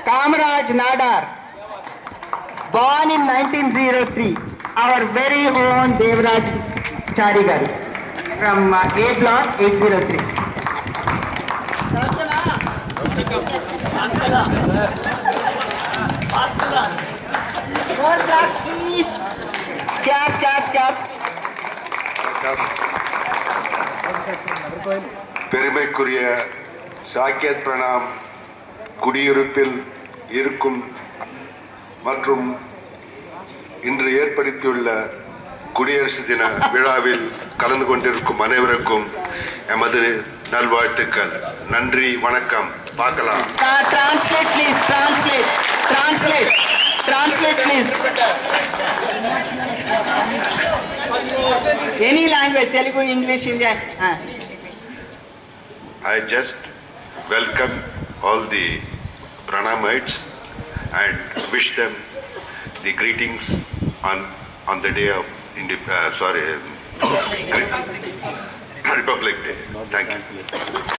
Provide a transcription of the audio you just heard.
Kamaraj Nadar, born in 1903, our very own Devraj Charigaru from A block 803. More claps, please. Claps, claps, claps. பெருமைக்குரிய சாக்கியத் பிரணாம் குடியிருப்பில் இருக்கும் மற்றும் இன்று ஏற்படுத்தியுள்ள குடியரசு தின விழாவில் கலந்து கொண்டிருக்கும் அனைவருக்கும் எமது நல்வாழ்த்துக்கள். நன்றி, வணக்கம். பார்க்கலாம். Translate please, translate please. Any language, Telugu, English, Indian. I just welcome all the Pranamites and wish them the greetings on the day of Republic Day. Thank you.